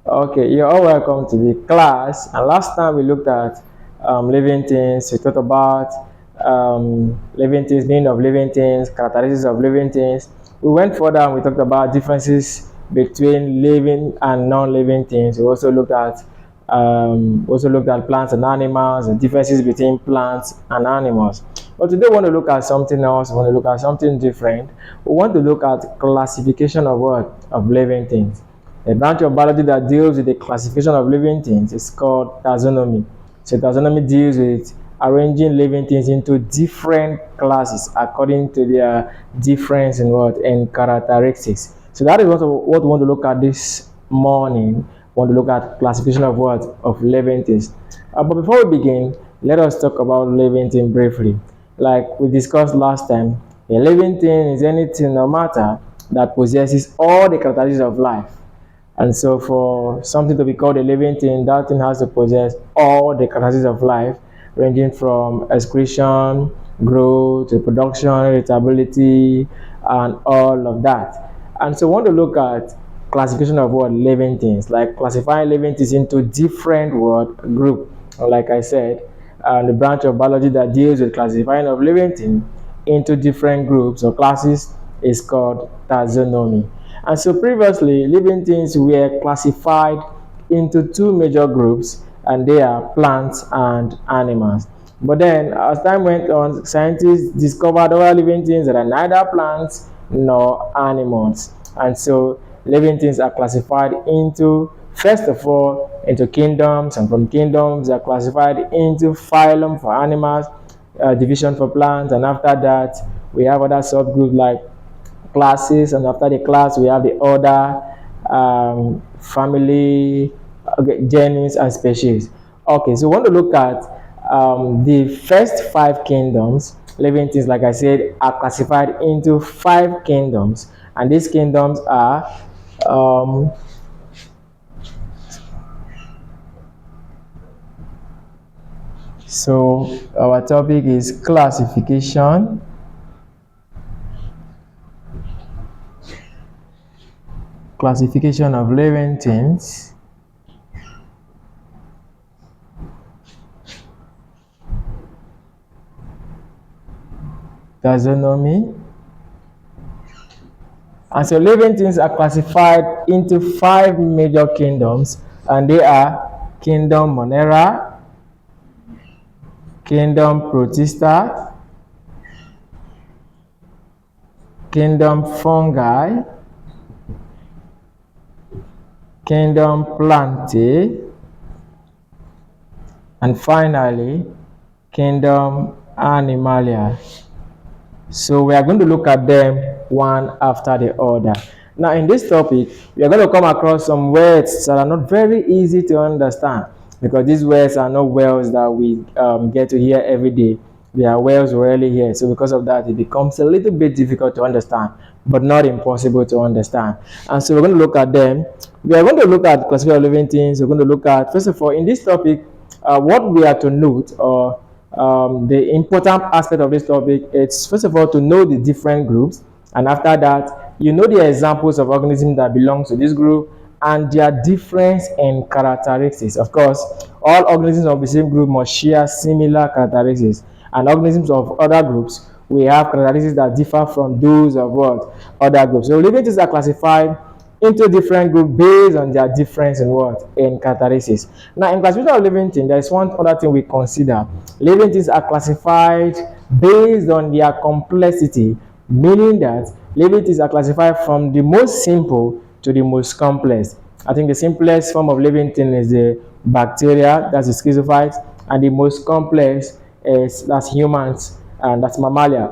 Okay, you're all welcome to the class. And last time we looked at living things. We talked about living things, meaning of living things, characteristics of living things. We went further and we talked about differences between living and non-living things. We also looked at plants and animals, the differences between plants and animals. But today we want to look at something else. We want to look at something different. We want to look at classification of what? Of living things. A branch of biology that deals with the classification of living things is called taxonomy. So taxonomy deals with arranging living things into different classes according to their difference in what? In characteristics. So that is what we want to look at this morning. We want to look at classification of what? Of living things. But before we begin, let us talk about living thing briefly. Like we discussed last time, a living thing is anything, no matter, that possesses all the characteristics of life. And so, for something to be called a living thing, that thing has to possess all the characteristics of life, ranging from excretion, growth, reproduction, irritability, and all of that. And so, we want to look at classification of what living things, like classifying living things into different what group. Like I said, the branch of biology that deals with classifying of living things into different groups or classes is called taxonomy. And so previously, living things were classified into two major groups, and they are plants and animals. But then, as time went on, scientists discovered other living things that are neither plants nor animals. And so, living things are classified into, first of all, into kingdoms, and from kingdoms, they are classified into phylum for animals, division for plants, and after that, we have other subgroups like classes, and after the class we have the order, family, okay, genus and species. Okay, so we want to look at the first five kingdoms. Living things, like I said, are classified into five kingdoms, and these kingdoms are um, so our topic is classification of living things, taxonomy. And so living things are classified into five major kingdoms, and they are kingdom Monera, kingdom Protista, kingdom Fungi, kingdom Plantae, and finally, kingdom Animalia. So we are going to look at them one after the other. Now, in this topic, we are going to come across some words that are not very easy to understand, because these words are not words that we get to hear every day. They are words we rarely hear. So because of that, it becomes a little bit difficult to understand, but not impossible to understand. And so we're going to look at them. We are going to look at classification of living things. We're going to look at, first of all, in this topic, what we are to note, or the important aspect of this topic, it's first of all to know the different groups, and after that, you know the examples of organisms that belong to this group and their difference in characteristics. Of course, all organisms of the same group must share similar characteristics, and organisms of other groups, we have characteristics that differ from those of what? Other groups. So living things are classified into different groups based on their difference in what? In characteristics. Now, in classification of living things, there is one other thing we consider. Living things are classified based on their complexity, meaning that living things are classified from the most simple to the most complex. I think the simplest form of living thing is the bacteria, that's the schizophite, and the most complex is that's humans, and that's mammalia.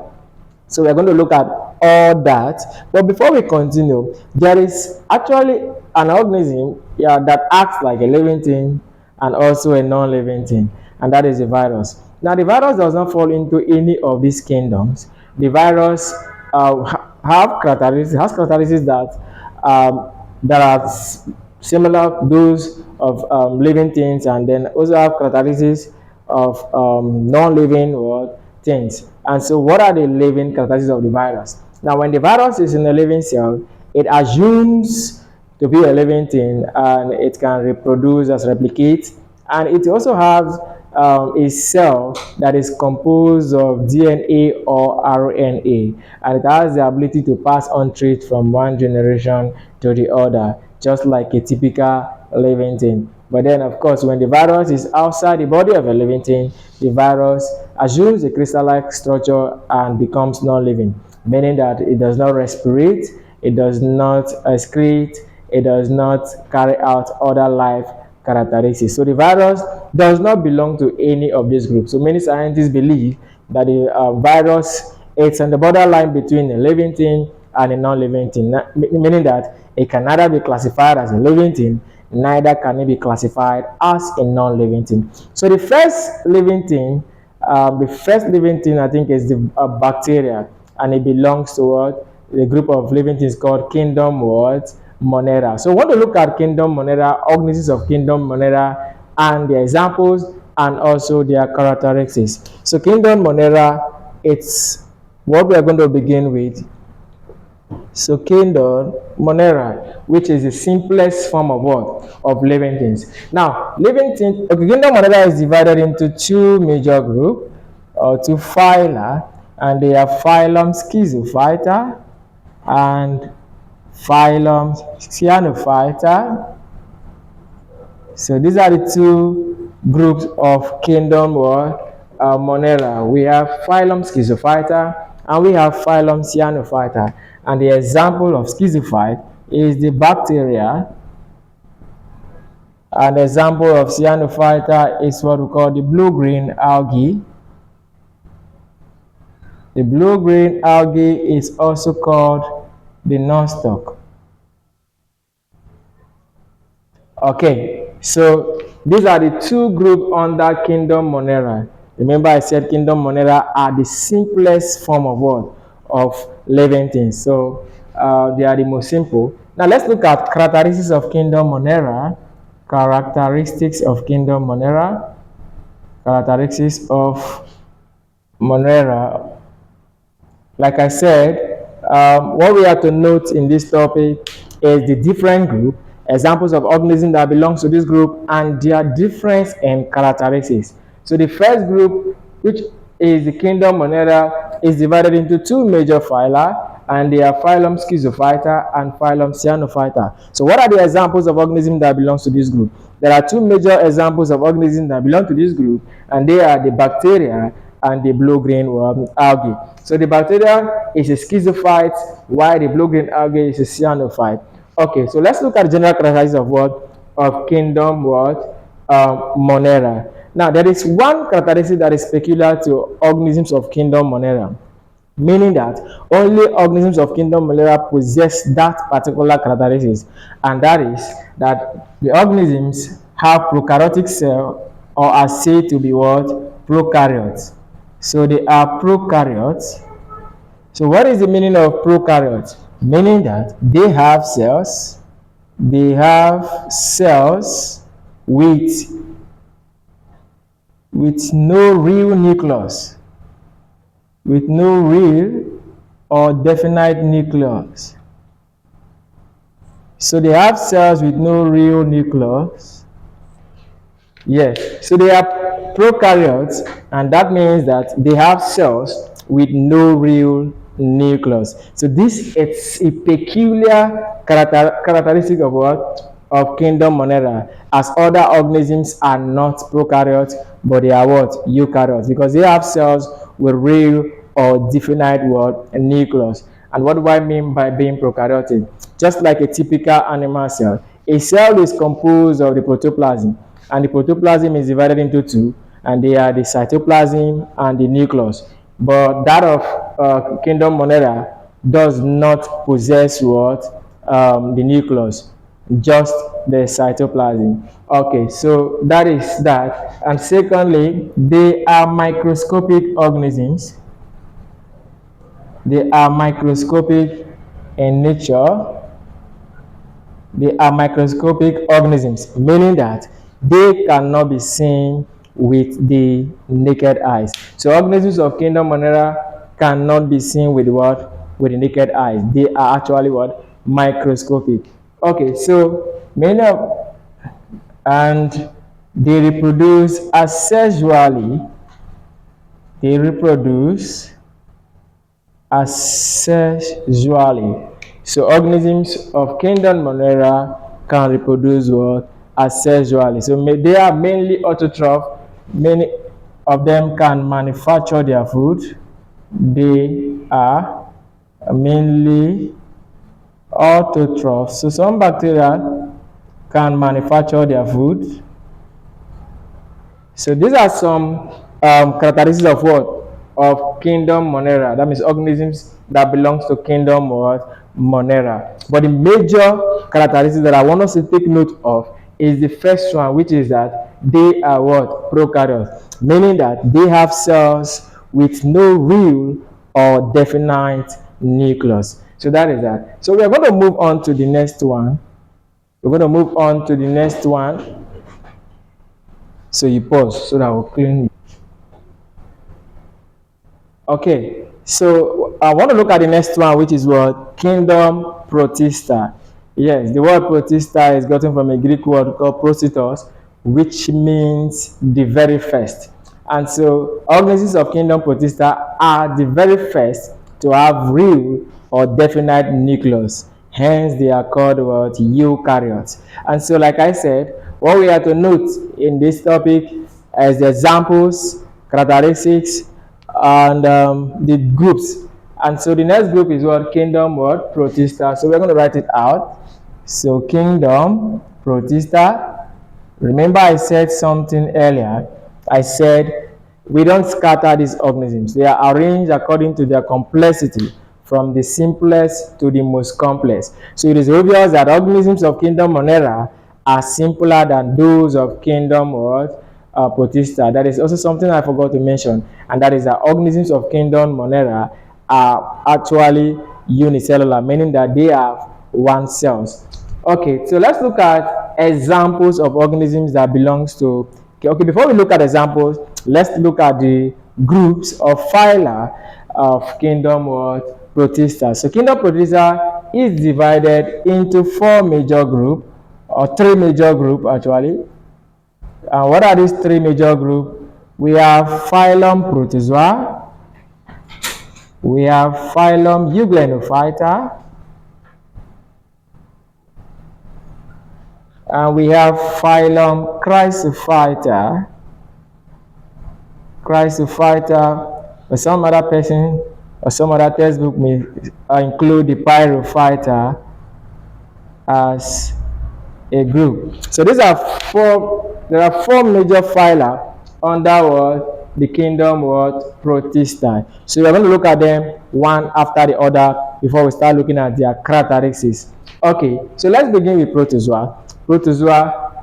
So we're going to look at all that. But before we continue, there is actually an organism, yeah, that acts like a living thing and also a non-living thing, and that is the virus. Now, the virus does not fall into any of these kingdoms. The virus has characteristics that are similar to those of living things, and then also have characteristics of non-living or things. And so, what are the living characteristics of the virus? Now, when the virus is in a living cell, it assumes to be a living thing, and it can reproduce as replicate, and it also has a cell that is composed of DNA or RNA, and it has the ability to pass on traits from one generation to the other, just like a typical living thing. But then, of course, when the virus is outside the body of a living thing, the virus assumes a crystal-like structure and becomes non-living, meaning that it does not respirate, it does not excrete, it does not carry out other life characteristics. So the virus does not belong to any of these groups. So many scientists believe that the virus is on the borderline between a living thing and a non-living thing, meaning that it can neither be classified as a living thing, neither can it be classified as a non-living thing. So the first living thing I think is the bacteria, and it belongs to what the group of living things called kingdom what Monera. So we want to look at kingdom Monera, organisms of kingdom Monera, and their examples and also their characteristics. So kingdom Monera, it's what we are going to begin with. So kingdom Monera, which is the simplest form of what? Of living things. Now, living things, okay, kingdom Monera is divided into two major groups, or two phyla, and they are phylum Schizophyta and phylum Cyanophyta. So these are the two groups of kingdom or Monera. We have phylum Schizophyta and we have phylum Cyanophyta. And the example of schizophyte is the bacteria. An example of Cyanophyta is what we call the blue-green algae. The blue-green algae is also called the nostoc. Okay, so these are the two groups under kingdom Monera. Remember I said kingdom Monera are the simplest form of what? Of living things. So they are the most simple. Now let's look at characteristics of kingdom Monera. Characteristics of kingdom Monera. Characteristics of Monera. Like I said, what we have to note in this topic is the different group, examples of organisms that belong to this group, and their difference in characteristics. So the first group, which is the kingdom Monera, is divided into two major phyla, and they are phylum Schizophyta and phylum Cyanophyta. So what are the examples of organisms that belong to this group? There are two major examples of organisms that belong to this group, and they are the bacteria and the blue-green algae. So the bacteria is a schizophyte, while the blue-green algae is a cyanophyte. Okay, so let's look at general characteristics of what? Of kingdom what? Monera. Now, there is one characteristic that is peculiar to organisms of kingdom Monera, meaning that only organisms of kingdom Monera possess that particular characteristics, and that is that the organisms have prokaryotic cell, or are said to be what? Prokaryotes. So they are prokaryotes. So what is the meaning of prokaryotes? Meaning that they have cells. They have cells with no real nucleus. With no real or definite nucleus. So they have cells with no real nucleus. Yes, so they are prokaryotes, and that means that they have cells with no real nucleus. So this is a peculiar characteristic of what? Of kingdom Monera, as other organisms are not prokaryotes, but they are what? Eukaryotes, because they have cells with real or definite what? Nucleus. And what do I mean by being prokaryotic? Just like a typical animal cell, a cell is composed of the protoplasm, and the protoplasm is divided into two, and they are the cytoplasm and the nucleus. But that of kingdom Monera does not possess what? The nucleus, just the cytoplasm. Okay, so that is that. And secondly, they are microscopic organisms. They are microscopic in nature. They are microscopic organisms, meaning that they cannot be seen with the naked eyes. So organisms of kingdom Monera cannot be seen with what? With the naked eyes. They are actually what? Microscopic. Okay, so many of and they reproduce asexually. They reproduce asexually. So organisms of kingdom Monera can reproduce what? Asexually. So they are mainly autotroph. Many of them can manufacture their food. They are mainly autotrophs. So some bacteria can manufacture their food. So these are some characteristics of what? Of kingdom Monera. That means organisms that belongs to kingdom what? Monera. But the major characteristics that I want us to take note of is the first one, which is that they are what? Prokaryotes. Meaning that they have cells with no real or definite nucleus. So that is that. So we are going to move on to the next one. We're going to move on to the next one. So you pause so that we'll clean. Okay, so I want to look at the next one, which is what? Kingdom Protista. Yes, the word protista is gotten from a Greek word called protitos, which means the very first. And so organisms of kingdom protista are the very first to have real or definite nucleus. Hence, they are called what? Eukaryotes. And so, like I said, what we have to note in this topic is the examples, characteristics, and the groups. And so the next group is what? Kingdom what? Protista. So we're going to write it out. So kingdom protista. Remember I said something earlier. I said we don't scatter these organisms. They are arranged according to their complexity, from the simplest to the most complex. So it is obvious that organisms of kingdom Monera are simpler than those of kingdom what? Protista. That is also something I forgot to mention, and that is that organisms of kingdom Monera are actually unicellular, meaning that they have one cells. Okay, so let's look at examples of organisms that belongs to. Okay, before we look at examples, let's look at the groups of phyla of kingdom what? Protista. So kingdom Protista is divided into four major groups, or three major groups actually. And what are these three major groups? We have phylum Protozoa, we have phylum Euglenophyta, and we have phylum Chrysophyta. Or some other person or some other textbook may include the Pyrophyta as a group. So these are four. There are four major phyla under what? The kingdom what? Protista. So we are going to look at them one after the other before we start looking at their characteristics. Okay, so let's begin with protozoa. Protozoa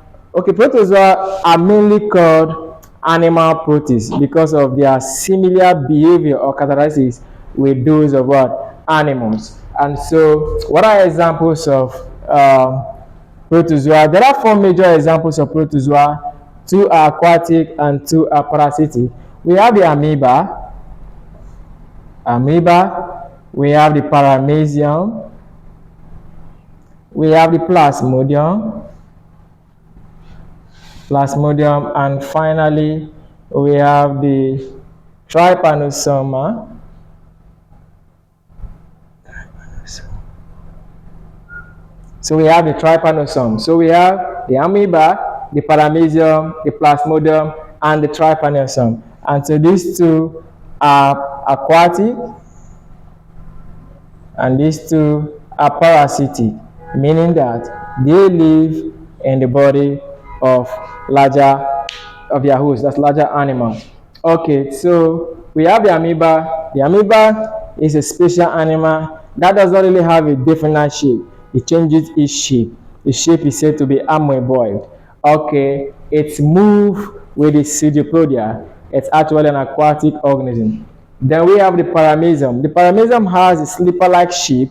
are mainly called animal protists because of their similar behavior or characteristics with those of what? Animals. And so what are examples of protozoa? There are four major examples of protozoa. Two are aquatic and two are parasitic. We have the amoeba. We have the paramecium. We have the plasmodium. And finally we have the trypanosoma. So we have the trypanosome. So we have the amoeba, the paramecium, the plasmodium, and the trypanosome. And so these two are aquatic, and these two are parasitic, meaning that they live in the body of their host, that's larger animals. Okay, so we have the amoeba. The amoeba is a special animal that does not really have a definite shape. It changes its shape. The shape is said to be amoeboid. Okay, it's move with the pseudopodia. It's actually an aquatic organism. Then we have the paramecium. The paramecium has a slipper-like shape,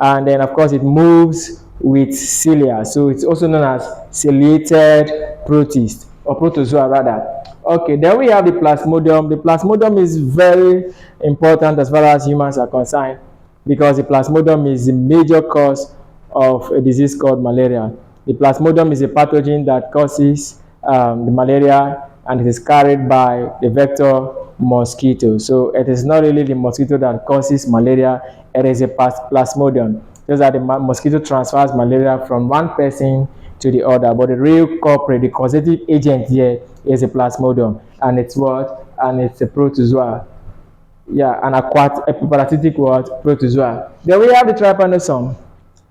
and then of course it moves with cilia. So it's also known as ciliated protist, or protozoa rather. Okay, then we have the plasmodium. The plasmodium is very important as far as humans are concerned, because the plasmodium is the major cause of a disease called malaria. The Plasmodium is a pathogen that causes the malaria, and it is carried by the vector mosquito. So it is not really the mosquito that causes malaria, it is a Plasmodium. Just that the mosquito transfers malaria from one person to the other, but the real culprit, the causative agent here is a Plasmodium, and it's what? And it's a protozoa. Yeah, an aquatic, a parasitic what? Protozoa. Then we have the trypanosome.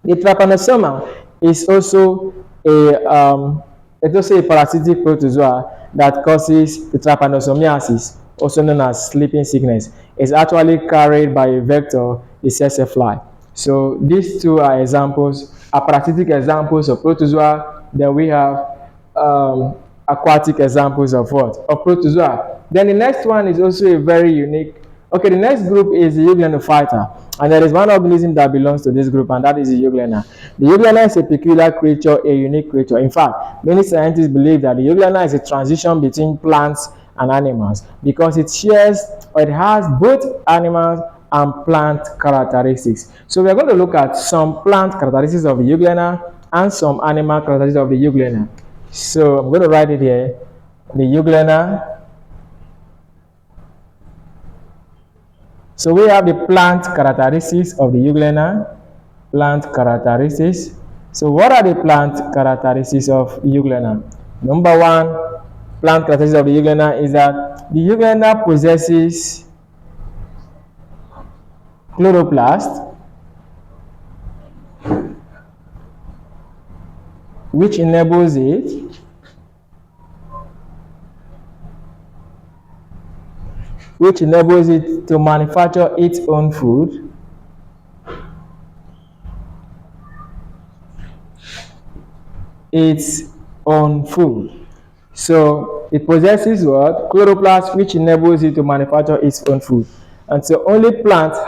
The trypanosoma is also a parasitic protozoa that causes the trypanosomiasis, also known as sleeping sickness. It's actually carried by a vector, the tsetse fly. So these two are examples, are parasitic examples of protozoa. Then we have aquatic examples of what? Of protozoa. Then the next one is also a very unique. Okay, the next group is the euglenophyta, and there is one organism that belongs to this group, and that is the euglena. The euglena is a peculiar creature, a unique creature. In fact, many scientists believe that the euglena is a transition between plants and animals because it shares or it has both animals and plant characteristics. So we are going to look at some plant characteristics of the euglena and some animal characteristics of the euglena. So I'm going to write it here. The euglena. So we have the plant characteristics of the euglena. Plant characteristics. So what are the plant characteristics of euglena? Number one, plant characteristics of the euglena is that the euglena possesses chloroplast, which enables it to manufacture its own food. Its own food. So it possesses what? Chloroplast, which enables it to manufacture its own food. And so only plants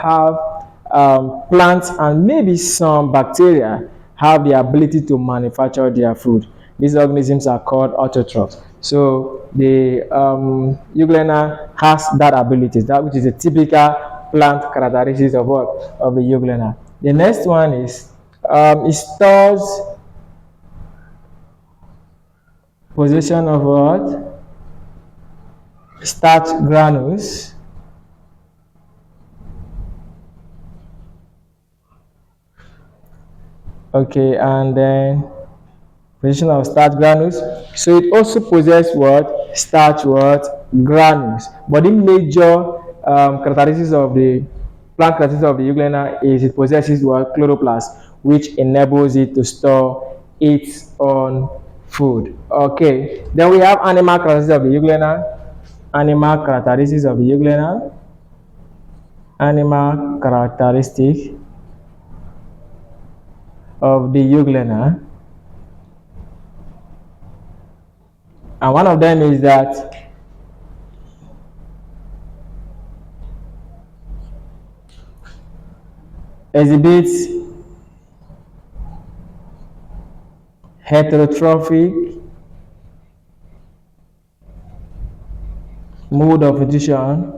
and maybe some bacteria have the ability to manufacture their food. These organisms are called autotrophs. So the euglena has that ability, that which is a typical plant characteristics of what? Of the euglena. The next one is it stores possession of what? Starch granules. Okay, and then position of starch granules. So it also possesses what? Starch what? Granules. But the major characteristics of the plant characteristics of the euglena is it possesses what? Chloroplast, which enables it to store its own food. Okay, then we have animal characteristics of the euglena. Animal characteristics of the euglena. Animal characteristic of the euglena. And one of them is that exhibits heterotrophic mode of nutrition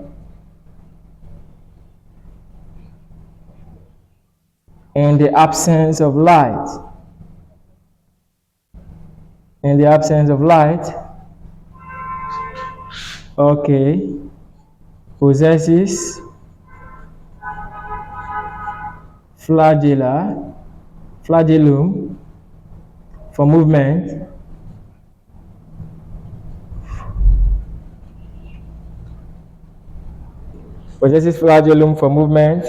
in the absence of light. In the absence of light, okay, possesses flagellum for movement, possesses flagellum for movement,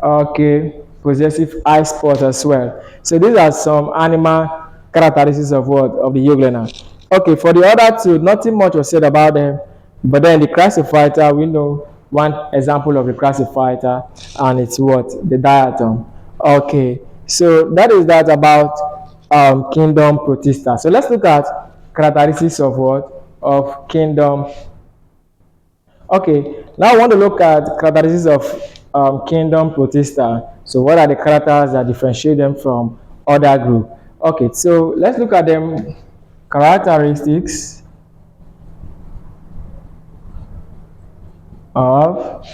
okay, possessive eye spot as well. So these are some animal characteristics of what? Of the euglena. Okay, for the other two, nothing much was said about them, but then the crassifier, we know one example of the crassifier, and it's what? The diatom. Okay, so that is that about kingdom protista. So let's look at characteristics of what? Of kingdom. Okay, now I want to look at characteristics of kingdom protista. So what are the characters that differentiate them from other group? Okay, so let's look at them. Characteristics of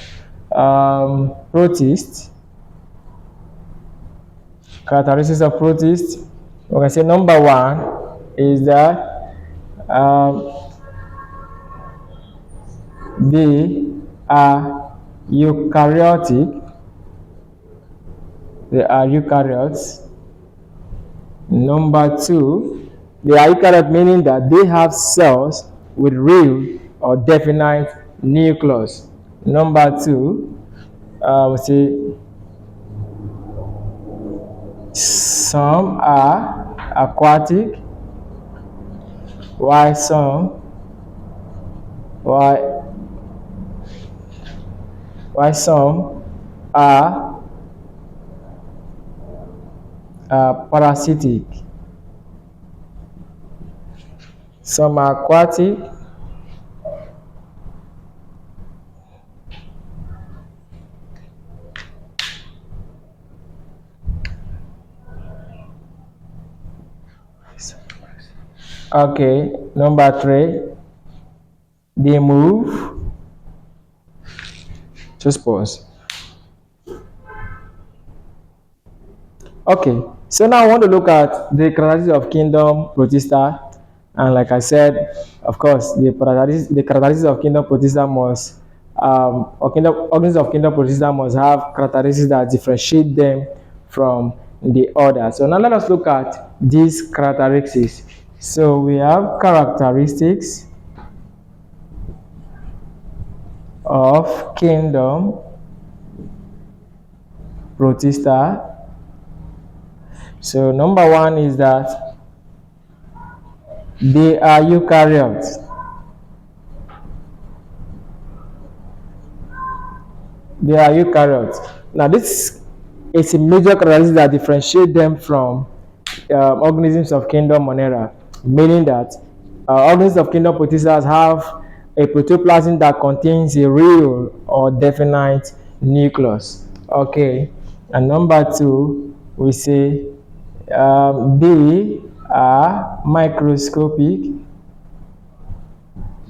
protist. Characteristics of protists. We can say number one is that um, they are eukaryotic. They are eukaryotes. Number two, they are eukaryote, meaning that they have cells with real or definite nucleus. Number two, we say some are aquatic, while while, some are parasitic. Some are aquatic, okay. Number three, they move. Just pause. Okay, so now I want to look at the characteristics of kingdom protista, and like I said, of course, the characteristics of kingdom protista must or kingdom organisms of kingdom protista must have characteristics that differentiate them from the other. So now let us look at these characteristics. So we have characteristics of kingdom protista. So number one is that they are eukaryotes. They are eukaryotes. Now this is a major characteristic that differentiate them from organisms of kingdom monera, meaning that organisms of kingdom protistas have a protoplasm that contains a real or definite nucleus. Okay, and number two, we say they are microscopic.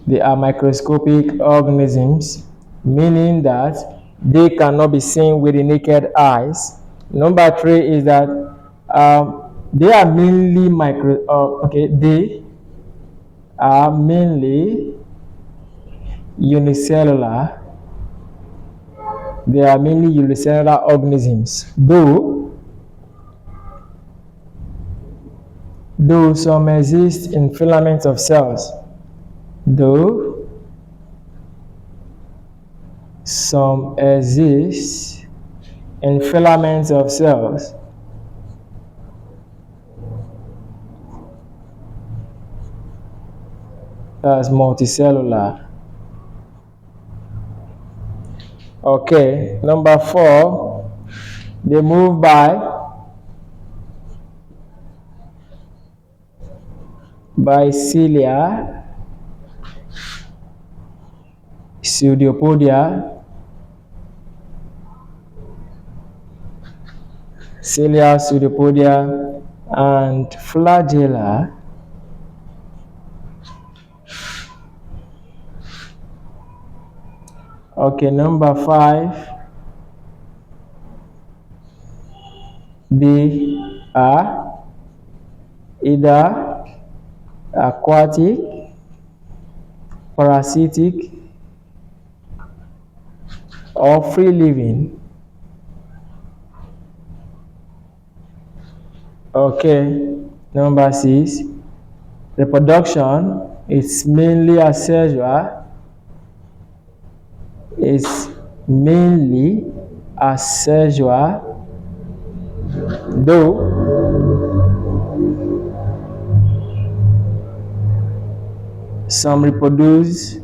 They are microscopic organisms, meaning that they cannot be seen with the naked eyes. Number three is that they are mainly they are mainly unicellular. They are mainly unicellular organisms, though some exist in filaments of cells. Though some exist in filaments of cells. That's multicellular. Okay, number four, they move by cilia, pseudopodia, and flagella. Okay, number five, they are either aquatic, parasitic, or free living. Okay, number six, reproduction is mainly asexual. Is mainly asexual, though some reproduce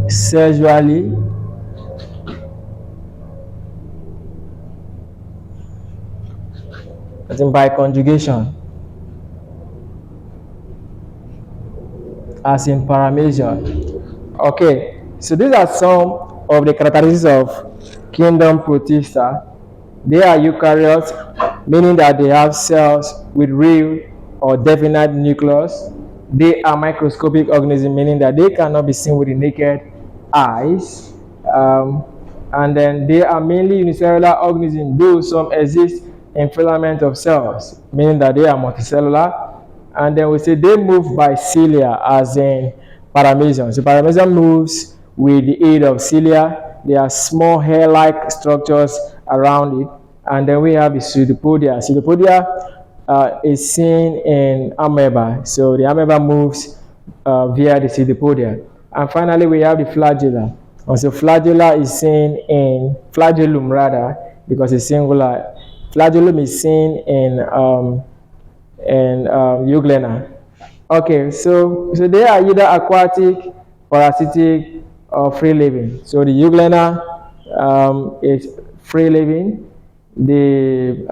sexually. I think by conjugation, as in paramecia. Okay, so these are some of the characteristics of kingdom protista. They are eukaryotes, meaning that they have cells with real or definite nucleus. They are microscopic organisms, meaning that they cannot be seen with the naked eyes. And then they are mainly unicellular organisms, though some exist in filament of cells, meaning that they are multicellular. And then we say they move by cilia, as in paramecium. So paramecium moves with the aid of cilia. They are small hair-like structures around it. And then we have the pseudopodia. Pseudopodia is seen in amoeba. So the amoeba moves via the pseudopodia. And finally, we have the flagella. And so flagella is seen in flagellum rather, because it's singular. Flagellum is seen in euglena. Okay, so they are either aquatic, parasitic, or free living. So the euglena is free living. The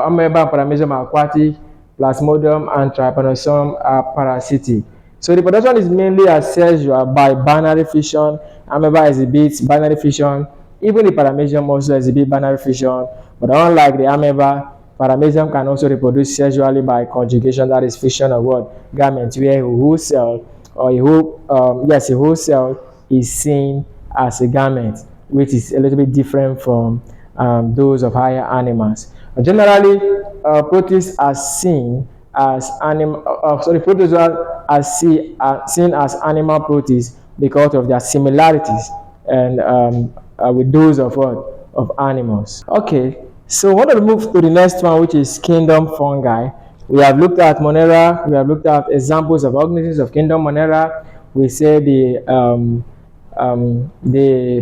amoeba and paramecium are aquatic, plasmodium and trypanosome are parasitic. So the production is mainly asexual by binary fission. Amoeba exhibits binary fission. Even the paramecium also exhibits binary fission. But unlike the amoeba, paramecium can also reproduce sexually by conjugation, that is fission of what? Gametes, where a whole cell or a whole cell is seen as a gamete, which is a little bit different from those of higher animals. Generally, protists are seen as protozoa are seen as animal protists because of their similarities and with those of what? Of animals. Okay, so I want to move to the next one, which is kingdom fungi. We have looked at Monera. We have looked at examples of organisms of kingdom Monera. We say the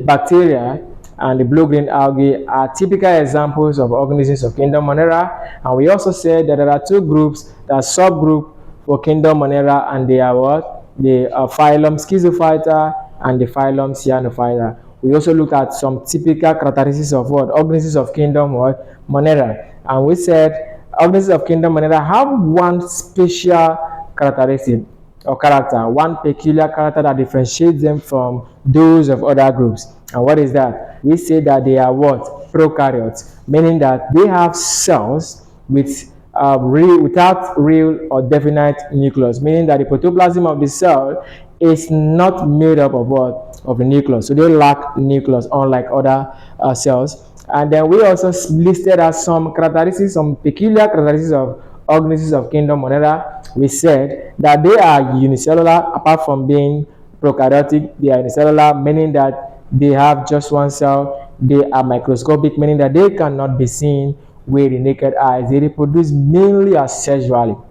bacteria and the blue-green algae are typical examples of organisms of kingdom Monera. And we also said that there are two groups, that subgroup for kingdom Monera, and they are what? The phylum Schizophyta and the phylum Cyanophyta. We also looked at some typical characteristics of what? Organisms of kingdom what? Monera. And we said organisms of kingdom Monera have one special characteristic or character, one peculiar character that differentiates them from those of other groups. And what is that? We say that they are what? Prokaryotes, meaning that they have cells with without real or definite nucleus, meaning that the protoplasm of the cell is not made up of what? Of the nucleus. So they lack nucleus, unlike other cells. And then we also listed as some characteristics, some peculiar characteristics of organisms of kingdom Monera. We said that they are unicellular. Apart from being prokaryotic, they are unicellular, meaning that they have just one cell. They are microscopic, meaning that they cannot be seen with the naked eyes. They reproduce mainly asexually.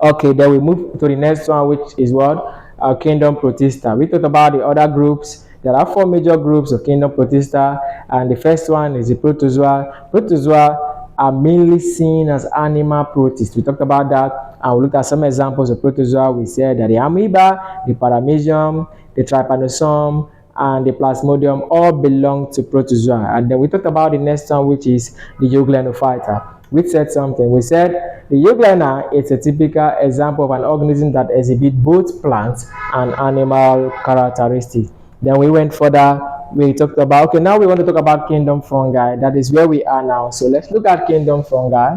Okay, then we move to the next one, which is what? Kingdom Protista. We talked about the other groups. There are four major groups of kingdom Protista, and the first one is the protozoa. Protozoa are mainly seen as animal protists. We talked about that, and we looked at some examples of protozoa. We said that the amoeba, the paramecium, the trypanosome, and the plasmodium all belong to protozoa. And then we talked about the next one, which is the euglenophyta. We said something. We said the euglena is a typical example of an organism that exhibits both plant and animal characteristics. Then we went further. We talked about, okay, now we want to talk about kingdom fungi. That is where we are now. So let's look at kingdom fungi.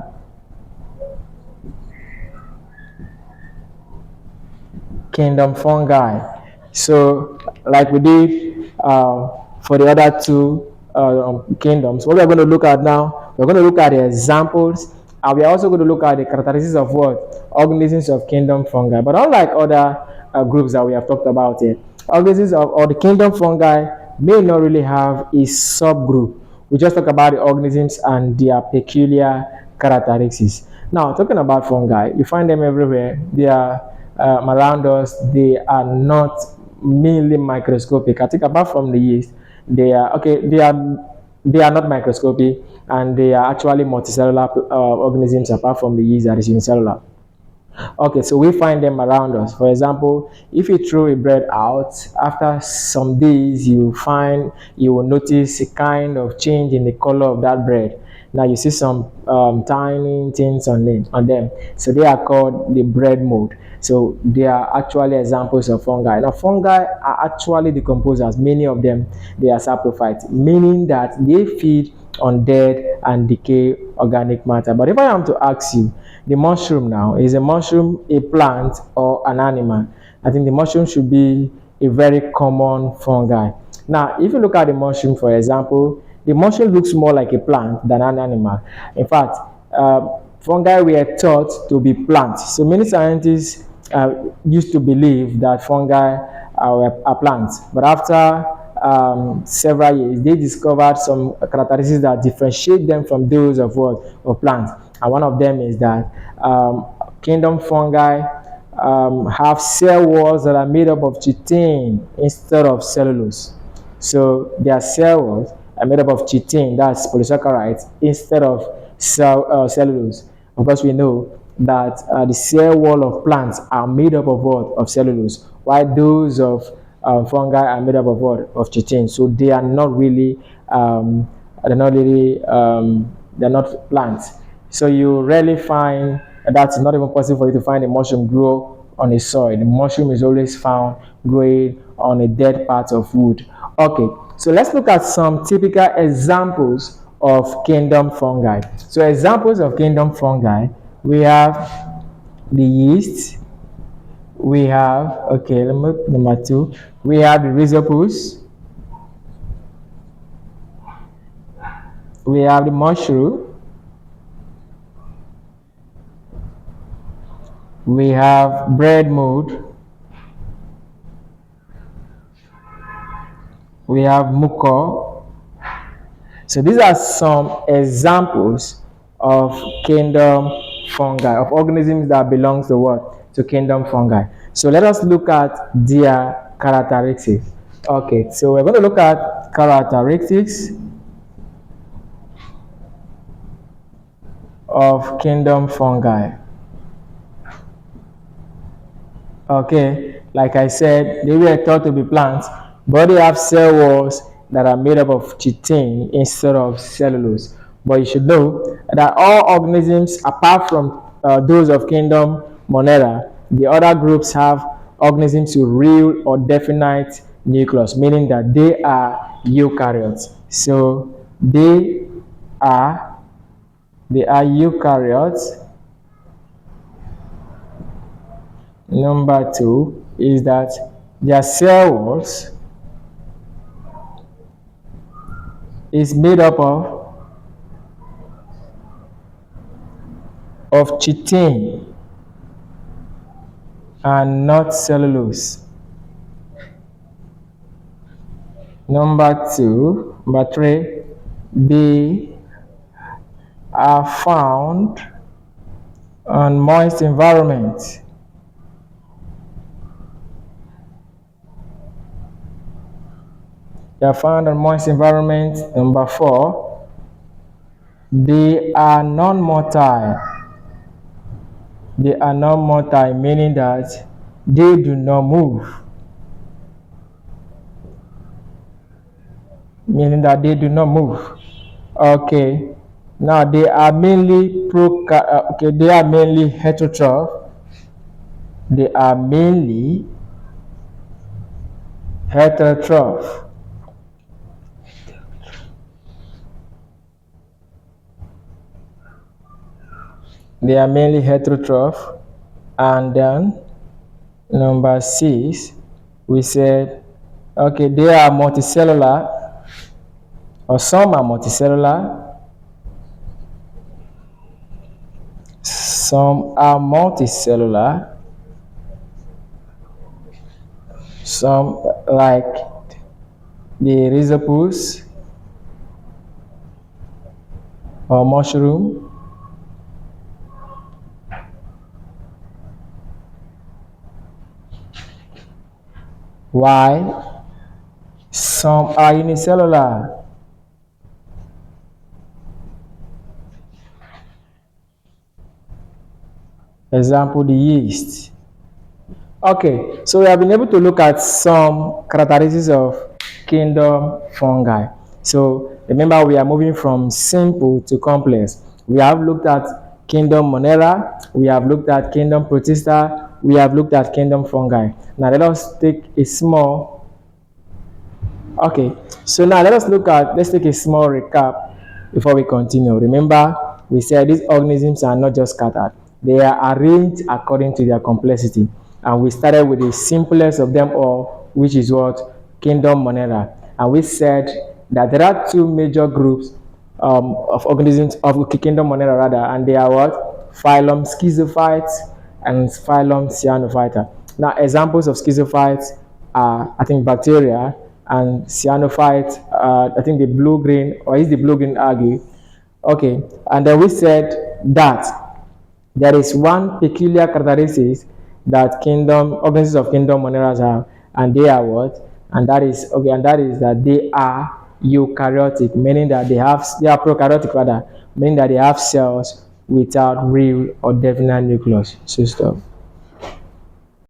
Kingdom fungi. So, like we did for the other two kingdoms, what we're going to look at now, we're going to look at the examples, and we're also going to look at the characteristics of what? Organisms of kingdom fungi. But unlike other groups that we have talked about here, organisms of or the kingdom fungi may not really have a subgroup. We just talk about the organisms and their peculiar characteristics. Now, talking about fungi, you find them everywhere. They are around us. They are not mainly microscopic. I think apart from the yeast, they are okay. They are not microscopic, and they are actually multicellular organisms. Apart from the yeast that is unicellular. Okay, so we find them around us. For example, if you throw a bread out, after some days, you will notice a kind of change in the color of that bread. Now you see some tiny things on them. So they are called the bread mold. So they are actually examples of fungi. Now fungi are actually decomposers. Many of them, they are saprophytes, meaning that they feed on dead and decay organic matter. But if I am to ask you, the mushroom now, is a mushroom a plant or an animal? I think the mushroom should be a very common fungi. Now, if you look at the mushroom, for example, the mushroom looks more like a plant than an animal. In fact, fungi were thought to be plants. So many scientists used to believe that fungi are plants, but after several years, they discovered some characteristics that differentiate them from those of what of plants. And one of them is that kingdom fungi have cell walls that are made up of chitin instead of cellulose. So their cell walls are made up of chitin, that's polysaccharides, instead of cellulose. Of course, we know that the cell wall of plants are made up of what? Of cellulose, while those of fungi are made up of what? Of chitin. So they are not really, they're not plants. So you rarely find, that's not even possible for you to find a mushroom grow on a soil. The mushroom is always found growing on a dead part of wood. Okay, so let's look at some typical examples of kingdom fungi. So examples of kingdom fungi, we have the yeast, we have, okay, number two, we have the rhizopus, we have the mushroom, we have bread mold, we have mucor. So these are some examples of kingdom fungi, of organisms that belongs to what? To kingdom fungi. So let us look at their characteristics. Okay, so we're going to look at characteristics of kingdom fungi. Okay, like I said, they were thought to be plants, but they have cell walls that are made up of chitin instead of cellulose. But you should know that all organisms, apart from those of kingdom Monera, the other groups have organisms with real or definite nucleus, meaning that they are eukaryotes. So are they are eukaryotes. Number two is that their cell walls is made up of chitin and not cellulose. Number three, they are found on moist environment. They are found on moist environment. Number four, they are non-motile. They are non-motile, meaning that they do not move. Meaning that they do not move. Okay. Now they are mainly they are mainly heterotroph. They are mainly heterotroph. They are mainly heterotroph. And then number six, we said, okay, they are multicellular, or some are multicellular, some are multicellular, some like the rhizopus or mushroom, while some are unicellular. Example, the yeast. Okay, so we have been able to look at some characteristics of kingdom fungi. So remember, we are moving from simple to complex. We have looked at kingdom Monera, we have looked at kingdom Protista, we have looked at kingdom fungi. Now let us take a small, okay, so now let's take a small recap before we continue. Remember, we said these organisms are not just scattered, they are arranged according to their complexity. And we started with the simplest of them all, which is what? Kingdom Monera. And we said that there are two major groups of organisms of kingdom Monera rather, and they are what? Phylum Schizophytes and phylum Cyanophyta. Now, examples of schizophytes are, I think, bacteria, and cyanophytes, I think the blue green, or is the blue green algae. Okay, and then we said that there is one peculiar characteristic that kingdom organisms of kingdom moneras have, and they are what? And that is okay, and that is that they are eukaryotic, meaning that they are prokaryotic rather, meaning that they have cells without real or definite nucleus. So stop.